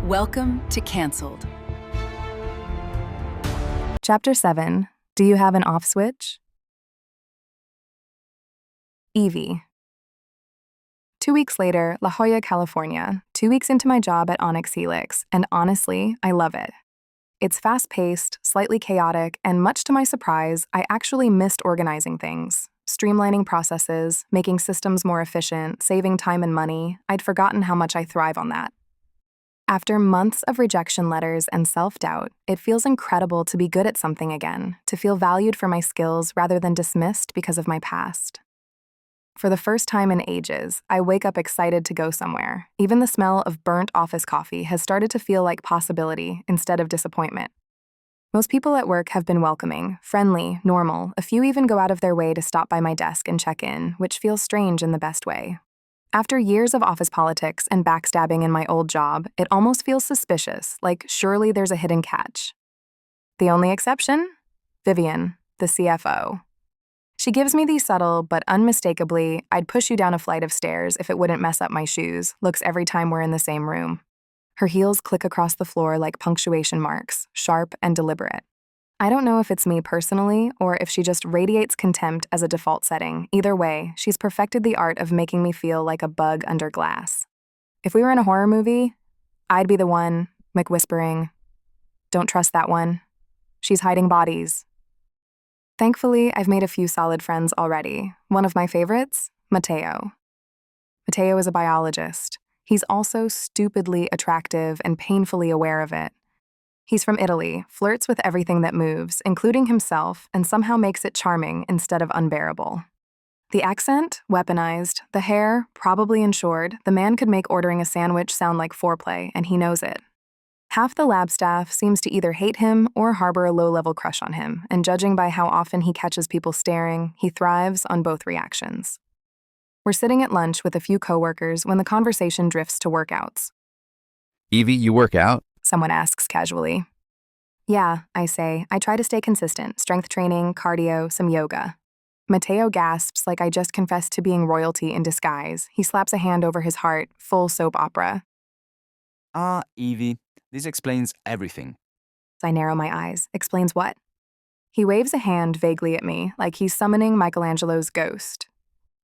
Welcome to Cancelled. Chapter 7. Do you have an off switch? Evie. 2 weeks later, La Jolla, California, 2 weeks into my job at Onyx Helix, and honestly, I love it. It's fast-paced, slightly chaotic, and much to my surprise, I actually missed organizing things. Streamlining processes, making systems more efficient, saving time and money, I'd forgotten how much I thrive on that. After months of rejection letters and self-doubt, it feels incredible to be good at something again, to feel valued for my skills rather than dismissed because of my past. For the first time in ages, I wake up excited to go somewhere. Even the smell of burnt office coffee has started to feel like possibility instead of disappointment. Most people at work have been welcoming, friendly, normal. A few even go out of their way to stop by my desk and check in, which feels strange in the best way. After years of office politics and backstabbing in my old job, it almost feels suspicious, like surely there's a hidden catch. The only exception? Vivian, the CFO. She gives me the subtle but unmistakably, I'd push you down a flight of stairs if it wouldn't mess up my shoes, looks every time we're in the same room. Her heels click across the floor like punctuation marks, sharp and deliberate. I don't know if it's me personally or if she just radiates contempt as a default setting. Either way, she's perfected the art of making me feel like a bug under glass. If we were in a horror movie, I'd be the one, whispering, "Don't trust that one. She's hiding bodies." Thankfully, I've made a few solid friends already. One of my favorites, Matteo. Matteo is a biologist. He's also stupidly attractive and painfully aware of it. He's from Italy, flirts with everything that moves, including himself, and somehow makes it charming instead of unbearable. The accent, weaponized. The hair, probably insured. The man could make ordering a sandwich sound like foreplay, and he knows it. Half the lab staff seems to either hate him or harbor a low-level crush on him, and judging by how often he catches people staring, he thrives on both reactions. We're sitting at lunch with a few coworkers when the conversation drifts to workouts. Evie, you work out? Someone asks casually. Yeah, I say. I try to stay consistent. Strength training, cardio, some yoga. Matteo gasps like I just confessed to being royalty in disguise. He slaps a hand over his heart, full soap opera. Evie, this explains everything. I narrow my eyes. Explains what? He waves a hand vaguely at me, like he's summoning Michelangelo's ghost.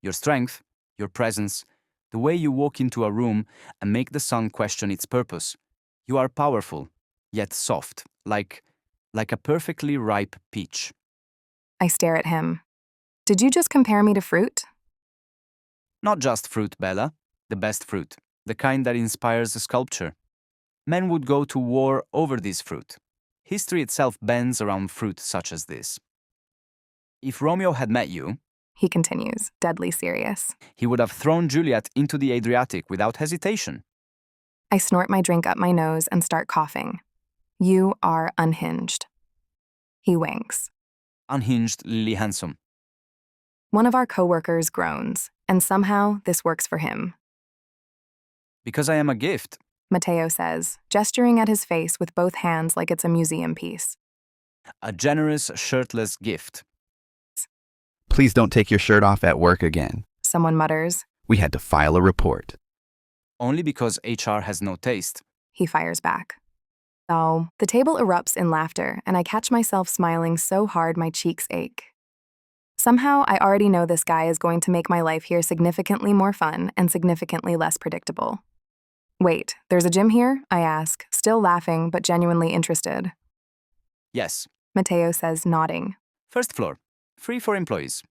Your strength, your presence, the way you walk into a room and make the sun question its purpose. You are powerful, yet soft, like a perfectly ripe peach. I stare at him. Did you just compare me to fruit? Not just fruit, Bella, the best fruit, the kind that inspires a sculpture. Men would go to war over this fruit. History itself bends around fruit such as this. If Romeo had met you, he continues, deadly serious, he would have thrown Juliet into the Adriatic without hesitation. I snort my drink up my nose and start coughing. You are unhinged. He winks. Unhinged Lily Handsome. One of our coworkers groans, and somehow this works for him. Because I am a gift, Matteo says, gesturing at his face with both hands like it's a museum piece. A generous, shirtless gift. Please don't take your shirt off at work again. Someone mutters. We had to file a report. Only because HR has no taste. He fires back. Oh, the table erupts in laughter, and I catch myself smiling so hard my cheeks ache. Somehow, I already know this guy is going to make my life here significantly more fun and significantly less predictable. Wait, there's a gym here? I ask, still laughing but genuinely interested. Yes. Matteo says, nodding. First floor. Free for employees.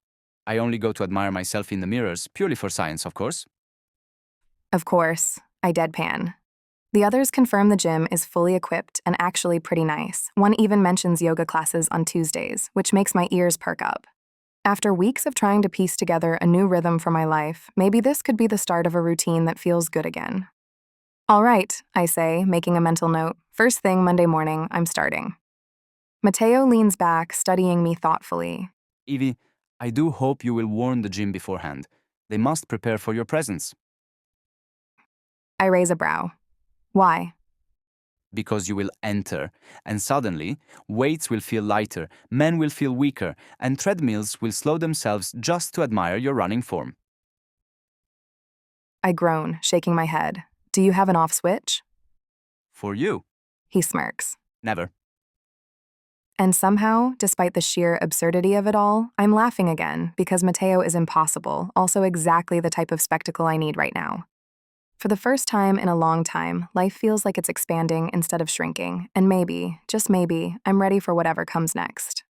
I only go to admire myself in the mirrors, purely for science, of course. Of course, I deadpan. The others confirm the gym is fully equipped and actually pretty nice. One even mentions yoga classes on Tuesdays, which makes my ears perk up. After weeks of trying to piece together a new rhythm for my life, maybe this could be the start of a routine that feels good again. All right, I say, making a mental note. First thing Monday morning, I'm starting. Matteo leans back, studying me thoughtfully. Evie, I do hope you will warn the gym beforehand. They must prepare for your presence. I raise a brow. Why? Because you will enter, and suddenly, weights will feel lighter, men will feel weaker, and treadmills will slow themselves just to admire your running form. I groan, shaking my head. Do you have an off switch? For you, He smirks. never. And somehow, despite the sheer absurdity of it all, I'm laughing again because Matteo is impossible, also exactly the type of spectacle I need right now. For the first time in a long time, life feels like it's expanding instead of shrinking, and maybe, just maybe, I'm ready for whatever comes next.